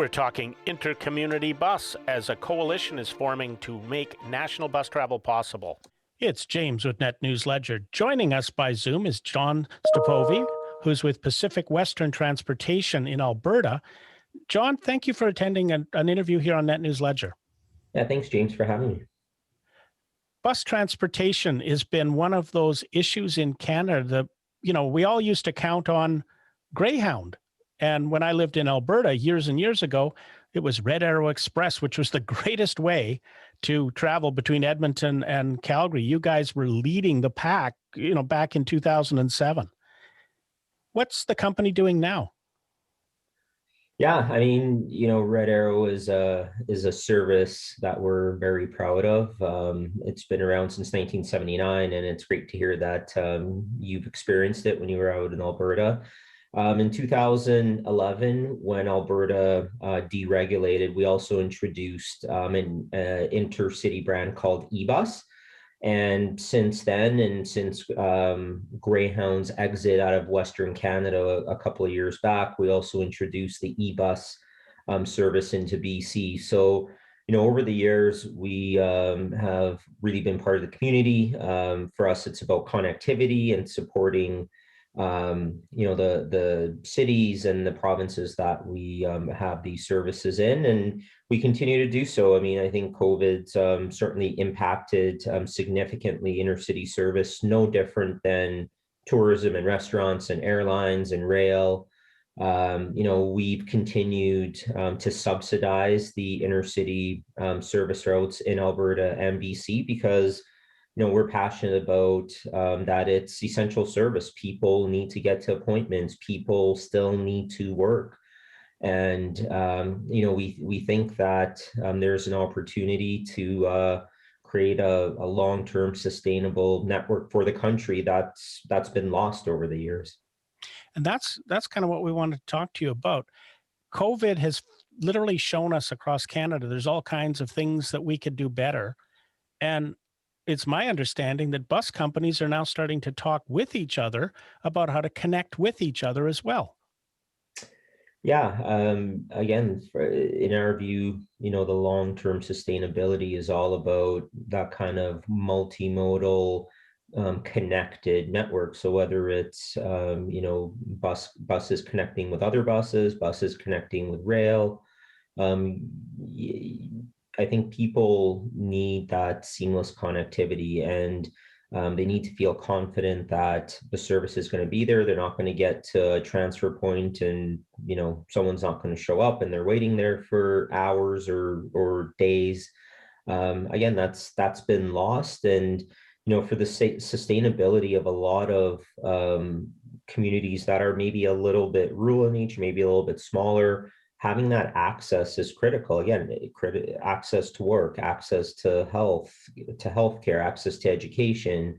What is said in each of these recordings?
We're talking intercommunity bus as a coalition is forming to make national bus travel possible. It's James with Net News Ledger. Joining us by Zoom is John Stepovy, who's with Pacific Western Transportation in Alberta. John, thank you for attending an interview here on Net News Ledger. Yeah, thanks, James, for having me. Bus transportation has been one of those issues in Canada. We all used to count on Greyhound. And when I lived in Alberta years and years ago, it was Red Arrow Express, which was the greatest way to travel between Edmonton and Calgary. You guys were leading the pack, back in 2007. What's the company doing now? Yeah, Red Arrow is a service that we're very proud of. It's been around since 1979, and it's great to hear that you've experienced it when you were out in Alberta. In 2011, when Alberta deregulated, we also introduced an intercity brand called eBus. And since then, and since Greyhound's exit out of Western Canada a couple of years back, we also introduced the eBus service into BC. So, over the years, we have really been part of the community. For us, it's about connectivity and supporting the cities and the provinces that we have these services in, and we continue to do so. I think COVID's certainly impacted significantly intercity service, no different than tourism and restaurants and airlines and rail. We've continued to subsidize the intercity service routes in Alberta and BC because we're passionate about that it's essential service. People need to get to appointments. People still need to work. And, we think that there's an opportunity to create a long-term sustainable network for the country that's been lost over the years. And that's kind of what we wanted to talk to you about. COVID has literally shown us across Canada, there's all kinds of things that we could do better. And it's my understanding that bus companies are now starting to talk with each other about how to connect with each other as well. Yeah. Again, in our view, the long-term sustainability is all about that kind of multimodal, connected network. So whether it's, buses connecting with other buses connecting with rail, I think people need that seamless connectivity, and they need to feel confident that the service is going to be there. They're not going to get to a transfer point and, someone's not going to show up and they're waiting there for hours or days. Again, that's been lost. And, for the sustainability of a lot of communities that are maybe a little bit rural in nature, maybe a little bit smaller, having that access is critical. Again, access to work, access to healthcare, access to education.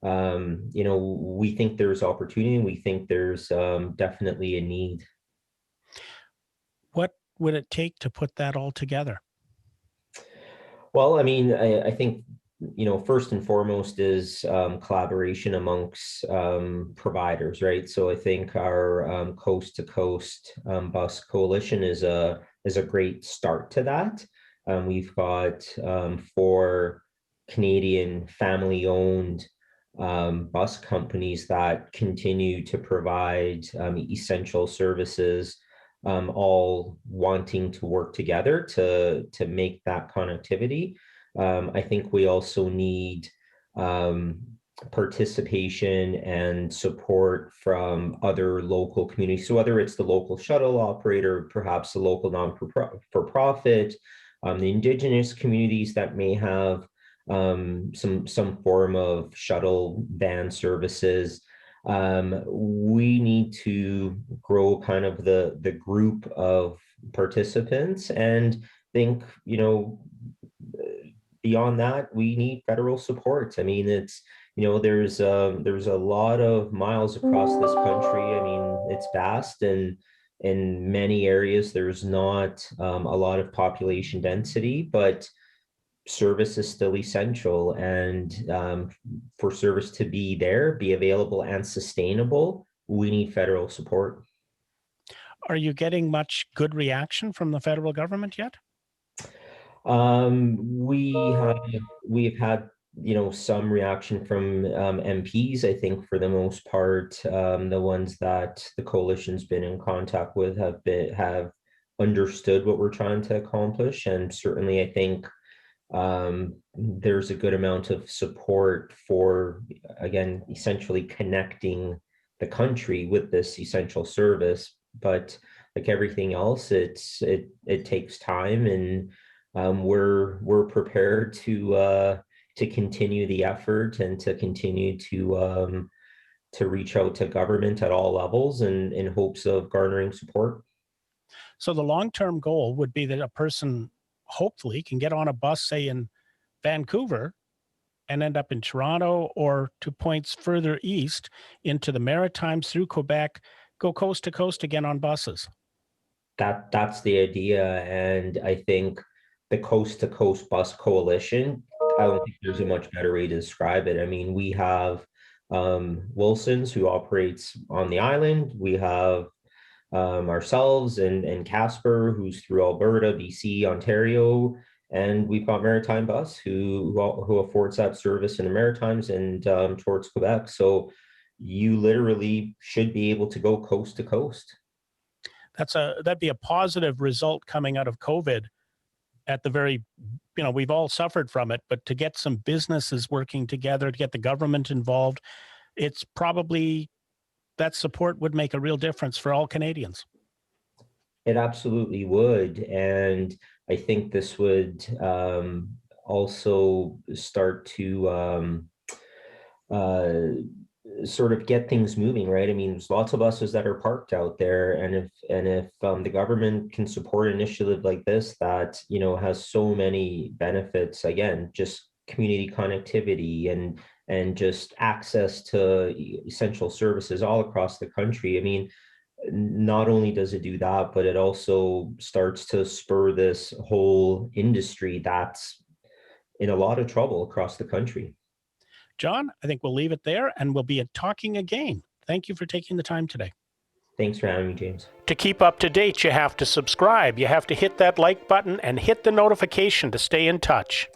We think there's opportunity, and we think there's definitely a need. What would it take to put that all together? Well, I think, first and foremost is collaboration amongst providers, right? So I think our coast to coast bus coalition is a great start to that. We've got 4 Canadian family-owned bus companies that continue to provide essential services, all wanting to work together to make that connectivity. I think we also need participation and support from other local communities. So whether it's the local shuttle operator, perhaps the local non-for-profit, the Indigenous communities that may have some form of shuttle van services. We need to grow kind of the group of participants, and think, beyond that, we need federal support. It's, there's a lot of miles across this country. It's vast, and in many areas there's not a lot of population density, but service is still essential. And for service to be there, be available and sustainable, we need federal support. Are you getting much good reaction from the federal government yet? We've had, some reaction from MPs. I think for the most part, the ones that the coalition's been in contact with have understood what we're trying to accomplish, and certainly I think there's a good amount of support for, again, essentially connecting the country with this essential service. But like everything else, it takes time, and we're prepared to continue the effort and to continue to reach out to government at all levels and in hopes of garnering support. So the long-term goal would be that a person hopefully can get on a bus, say in Vancouver, and end up in Toronto or to points further east into the Maritimes through Quebec, go coast to coast again on buses. That's the idea, and I think the Coast to Coast Bus Coalition, I don't think there's a much better way to describe it. I mean, we have Wilson's, who operates on the island. We have ourselves and Kasper, who's through Alberta, BC, Ontario, and we've got Maritime Bus, who affords that service in the Maritimes and towards Quebec. So you literally should be able to go coast to coast. That'd be a positive result coming out of COVID. At the very, we've all suffered from it, but to get some businesses working together, to get the government involved, it's probably that support would make a real difference for all Canadians. It absolutely would. And I think this would also start to sort of get things moving, right? I mean, there's lots of buses that are parked out there, and if the government can support an initiative like this that has so many benefits, again, just community connectivity and just access to essential services all across the country. I mean, not only does it do that, but it also starts to spur this whole industry that's in a lot of trouble across the country. John, I think we'll leave it there and we'll be talking again. Thank you for taking the time today. Thanks for having me, James. To keep up to date, you have to subscribe. You have to hit that like button and hit the notification to stay in touch.